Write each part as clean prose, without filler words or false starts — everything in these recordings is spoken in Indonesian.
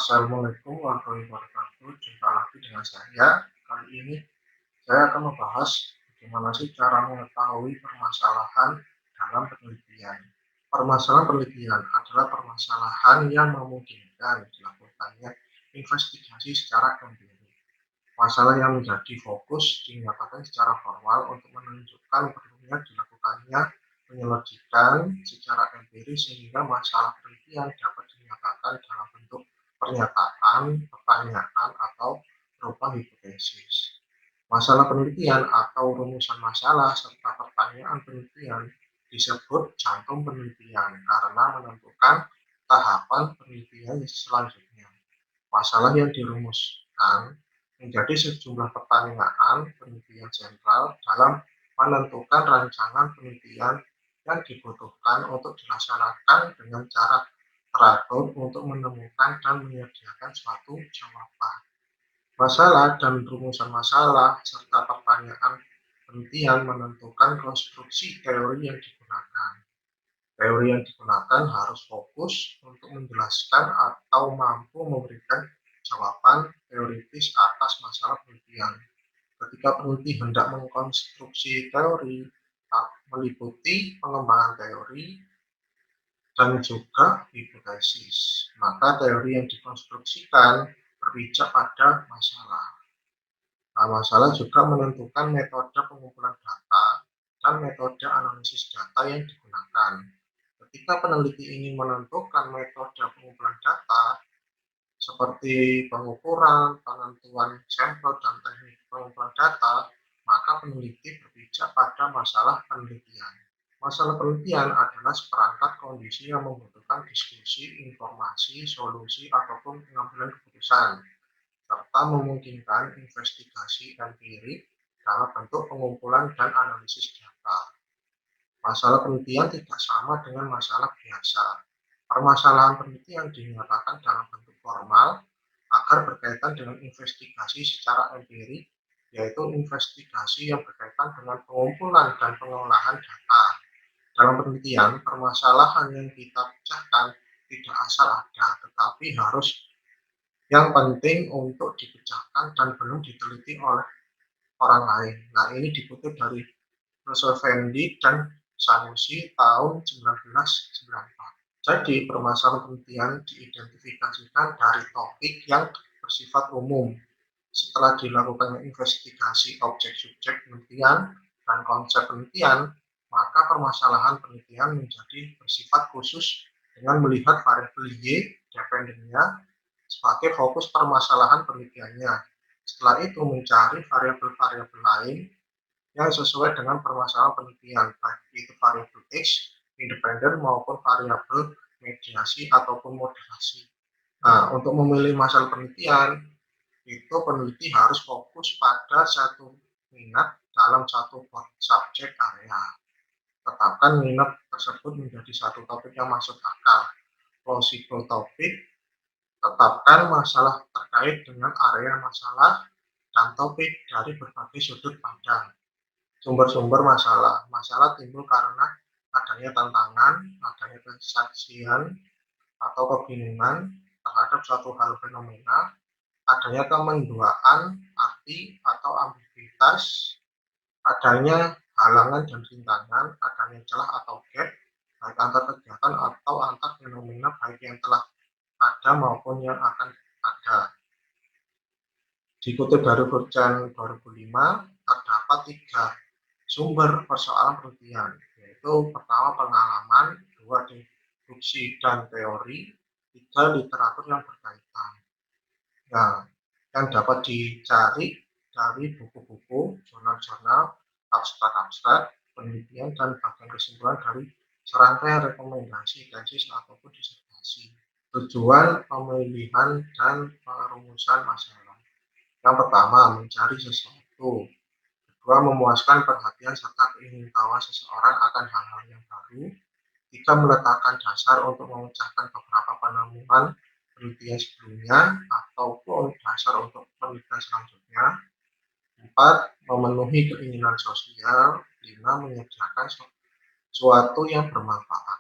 Assalamualaikum warahmatullahi wabarakatuh. Jumpa lagi dengan saya. Kali ini saya akan membahas bagaimana sih cara mengetahui permasalahan dalam penelitian. Permasalahan penelitian adalah permasalahan yang memungkinkan dilakukannya investigasi secara empirik. Masalah yang menjadi fokus dinyatakan secara formal untuk menunjukkan perlunya dilakukannya penyelidikan secara empiris sehingga masalah penelitian dapat dinyatakan dalam bentuk pernyataan, pertanyaan, atau berupa hipotesis. Masalah penelitian atau rumusan masalah serta pertanyaan penelitian disebut jantung penelitian karena menentukan tahapan penelitian selanjutnya. Masalah yang dirumuskan menjadi sejumlah pertanyaan penelitian sentral dalam menentukan rancangan penelitian yang dibutuhkan untuk dilaksanakan dengan cara teratur untuk menemukan dan menyediakan suatu jawaban. Masalah dan rumusan masalah serta pertanyaan penelitian menentukan konstruksi teori yang digunakan. Teori yang digunakan harus fokus untuk menjelaskan atau mampu memberikan jawaban teoritis atas masalah penelitian. Ketika peneliti hendak mengkonstruksi teori, meliputi pengembangan teori dan juga hipotesis, maka teori yang dikonstruksikan berpijak pada masalah. Nah, masalah juga menentukan metode pengumpulan data dan metode analisis data yang digunakan. Ketika peneliti ingin menentukan metode pengumpulan data, seperti pengukuran, penentuan sampel, dan teknik pengumpulan data, maka peneliti berpijak pada masalah penelitian. Masalah penelitian adalah seperangkat kondisi yang membutuhkan diskusi, informasi, solusi, ataupun pengambilan keputusan, serta memungkinkan investigasi empirik dalam bentuk pengumpulan dan analisis data. Masalah penelitian tidak sama dengan masalah biasa. Permasalahan penelitian dinyatakan dalam bentuk formal agar berkaitan dengan investigasi secara empirik, yaitu investigasi yang berkaitan dengan pengumpulan dan pengolahan data. Dalam penelitian, permasalahan yang kita pecahkan tidak asal ada, tetapi harus yang penting untuk dipecahkan dan belum diteliti oleh orang lain. Nah, ini dikutip dari Roosevelt dan Sanusi tahun 1994. Jadi, permasalahan penelitian diidentifikasikan dari topik yang bersifat umum. Setelah dilakukan investigasi objek subjek penelitian dan konsep penelitian, maka permasalahan penelitian menjadi bersifat khusus dengan melihat variabel Y dependennya sebagai fokus permasalahan penelitiannya. Setelah itu mencari variabel-variabel lain yang sesuai dengan permasalahan penelitian, baik itu variabel X, independen maupun variabel mediasi ataupun moderasi. Nah, untuk memilih masalah penelitian, itu peneliti harus fokus pada satu minat dalam satu subjek area. Tetapkan minat tersebut menjadi satu topik yang masuk akal. Plausible topik, tetapkan masalah terkait dengan area masalah dan topik dari berbagai sudut pandang. Sumber-sumber masalah. Masalah timbul karena adanya tantangan, adanya kesaksian atau kebingungan terhadap suatu hal fenomena, adanya kemenduaan arti atau ambiguitas, adanya halangan dan rintangan, adanya celah atau gap, baik antar kegiatan atau antar fenomena baik yang telah ada maupun yang akan ada. Dikutip dari Vergen 2005, terdapat 3 sumber persoalan penelitian, yaitu pertama pengalaman, 2 deduksi dan teori, 3 literatur yang berkaitan. Nah, yang dapat dicari dari buku-buku, jurnal-jurnal, abstrak-abstrak, penelitian, dan bahkan kesimpulan dari serangkaian rekomendasi, tesis, ataupun disertasi. Tujuan pemilihan dan perumusan masalah. Yang pertama, mencari sesuatu. Kedua, memuaskan perhatian serta keingintahuan seseorang akan hal-hal yang baru. Tiga, meletakkan dasar untuk memecahkan beberapa penemuan penelitian sebelumnya ataupun dasar untuk penelitian selanjutnya. 4, memenuhi keinginan sosial. 5, menyediakan sesuatu yang bermanfaat.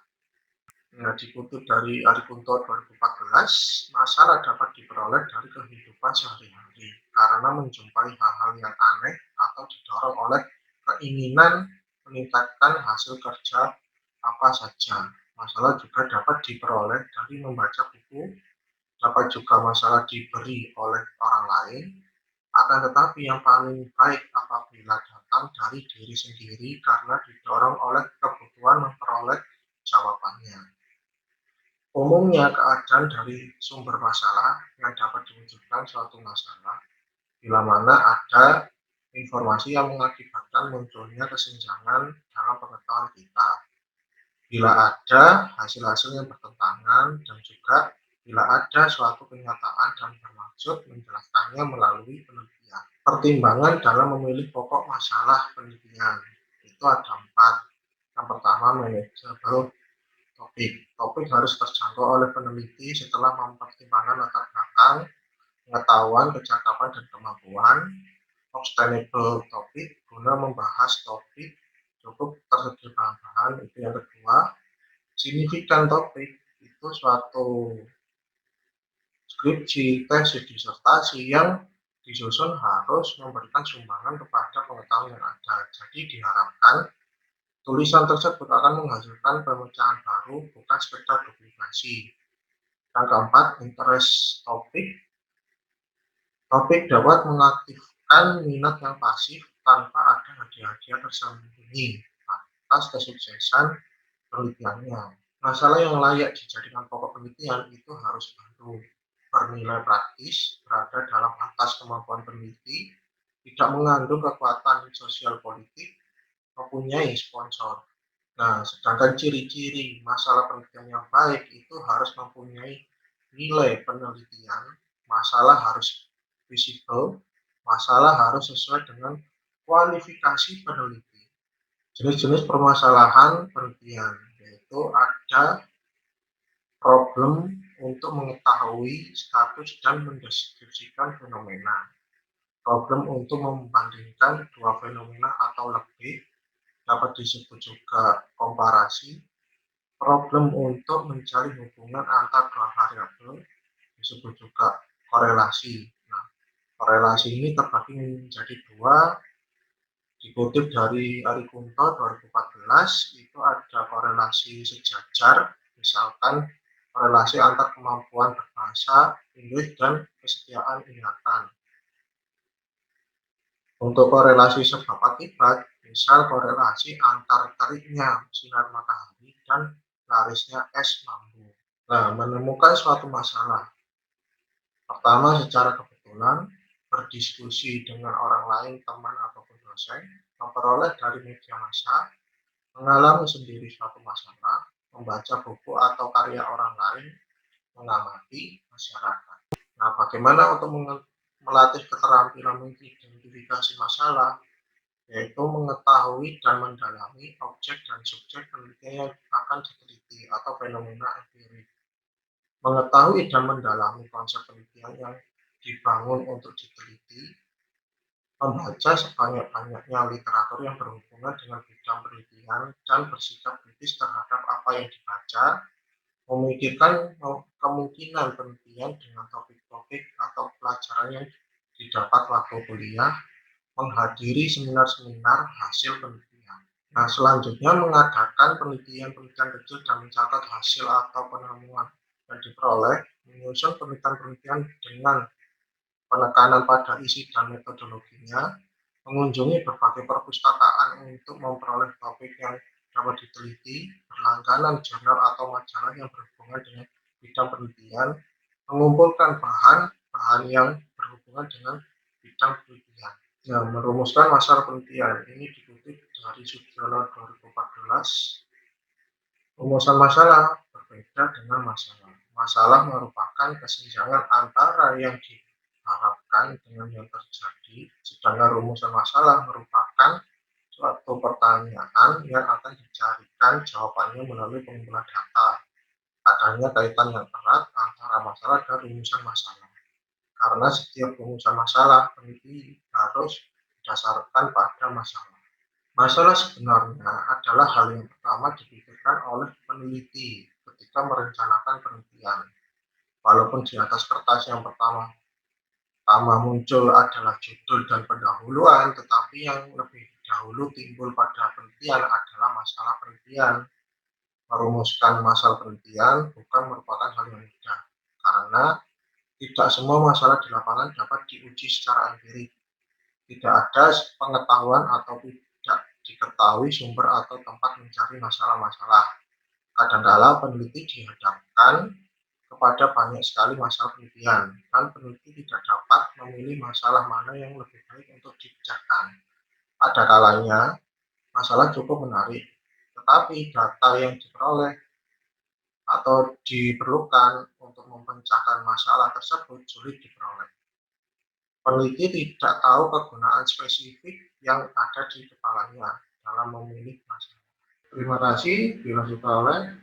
Nah, dikutip dari Arikunto 2014, masalah dapat diperoleh dari kehidupan sehari-hari karena menjumpai hal-hal yang aneh atau didorong oleh keinginan meningkatkan hasil kerja apa saja. Masalah juga dapat diperoleh dari membaca buku, dapat juga masalah diberi oleh orang lain, akan tetapi yang paling baik apabila datang dari diri sendiri karena didorong oleh kebutuhan memperoleh jawabannya. Umumnya keadaan dari sumber masalah yang dapat diwujudkan suatu masalah bila mana ada informasi yang mengakibatkan munculnya kesenjangan dalam pengetahuan kita. Bila ada hasil-hasil yang bertentangan dan juga bila ada suatu kenyataan dan bermaksud menjelaskannya melalui penelitian. Pertimbangan dalam memilih pokok masalah penelitian itu ada 4. Yang pertama, manageable topik. Topik harus terjangkau oleh peneliti setelah mempertimbangkan latar belakang, pengetahuan, kecakapan, dan kemampuan. Obtainable topik guna membahas topik cukup tersedia bahan-bahan. Itu yang kedua. Signifikan topik itu suatu skripsi, tesis, disertasi yang disusun harus memberikan sumbangan kepada pengetahuan yang ada. Jadi diharapkan tulisan tersebut akan menghasilkan pemecahan baru, bukan sekedar duplikasi. Yang keempat, interest topik. Topik dapat mengaktifkan minat yang pasif tanpa ada hadiah-hadiah tersembunyi atas kesuksesan penelitiannya. Masalah yang layak dijadikan pokok penelitian itu harus baru, bernilai praktis, berada dalam batas kemampuan peneliti, tidak mengandung kekuatan sosial politik, mempunyai sponsor. Nah, sedangkan ciri-ciri masalah penelitian yang baik itu harus mempunyai nilai penelitian, masalah harus visible, masalah harus sesuai dengan kualifikasi peneliti. Jenis-jenis permasalahan penelitian yaitu ada problem untuk mengetahui status dan mendeskripsikan fenomena, problem untuk membandingkan dua fenomena atau lebih, dapat disebut juga komparasi, problem untuk mencari hubungan antar dua variabel, disebut juga korelasi. Nah, korelasi ini terbagi menjadi dua. Dikutip dari Arikunto 2014, itu ada korelasi sejajar, misalkan korelasi antar kemampuan berbahasa Inggris dan kesetiaan ingatan. Untuk korelasi sebab akibat, misal korelasi antar teriknya sinar matahari dan larisnya es bambu. Nah, menemukan suatu masalah. Pertama, secara kebetulan, berdiskusi dengan orang lain, teman ataupun dosen, memperoleh dari media massa, mengalami sendiri suatu masalah, membaca buku atau karya orang lain, mengamati masyarakat. Nah, bagaimana untuk melatih keterampilan mengidentifikasi masalah, yaitu mengetahui dan mendalami objek dan subjek penelitian yang akan diteliti atau fenomena empirik. Mengetahui dan mendalami konsep penelitian yang dibangun untuk diteliti, membaca sebanyak-banyaknya literatur yang berhubungan dengan bidang penelitian dan bersikap kritis terhadap apa yang dibaca, memikirkan kemungkinan penelitian dengan topik-topik atau pelajaran yang didapat waktu kuliah, menghadiri seminar-seminar hasil penelitian. Nah, selanjutnya mengadakan penelitian-penelitian kecil dan mencatat hasil atau penemuan yang diperoleh, menyusun penelitian-penelitian dengan penekanan pada isi dan metodologinya, mengunjungi berbagai perpustakaan untuk memperoleh topik yang dapat diteliti, berlangganan jurnal atau majalah yang berhubungan dengan bidang penelitian, mengumpulkan bahan-bahan yang berhubungan dengan bidang penelitian. Nah, merumuskan masalah penelitian ini dikutip dari Sugiono 2014. Rumusan masalah berbeda dengan masalah. Masalah merupakan kesenjangan antara yang diharapkan dengan yang terjadi, sedangkan rumusan masalah merupakan suatu pertanyaan yang akan dicarikan jawabannya melalui pengumpulan data. Adanya kaitan yang erat antara masalah dan rumusan masalah. Karena setiap rumusan masalah peneliti harus didasarkan pada masalah. Masalah sebenarnya adalah hal yang pertama dipikirkan oleh peneliti ketika merencanakan penelitian. Walaupun di atas kertas yang pertama muncul adalah judul dan pendahuluan, tetapi yang lebih dahulu timbul pada penelitian adalah masalah penelitian. Merumuskan masalah penelitian bukan merupakan hal yang mudah, karena tidak semua masalah di lapangan dapat diuji secara empirik. Tidak ada pengetahuan atau tidak diketahui sumber atau tempat mencari masalah-masalah. Kadangkala peneliti dihadapkan kepada banyak sekali masalah penelitian, dan peneliti tidak dapat memilih masalah mana yang lebih baik untuk dibicarakan. Ada kalanya masalah cukup menarik, tetapi data yang diperoleh atau diperlukan untuk memecahkan masalah tersebut sulit diperoleh. Peneliti tidak tahu kegunaan spesifik yang ada di kepalanya dalam memilih masalah. Terima kasih. Bila suka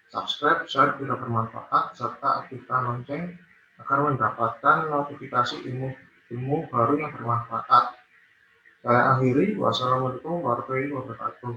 subscribe, share bila bermanfaat, serta aktifkan lonceng agar mendapatkan notifikasi ilmu baru yang bermanfaat. Saya akhiri. Wassalamualaikum warahmatullahi wabarakatuh.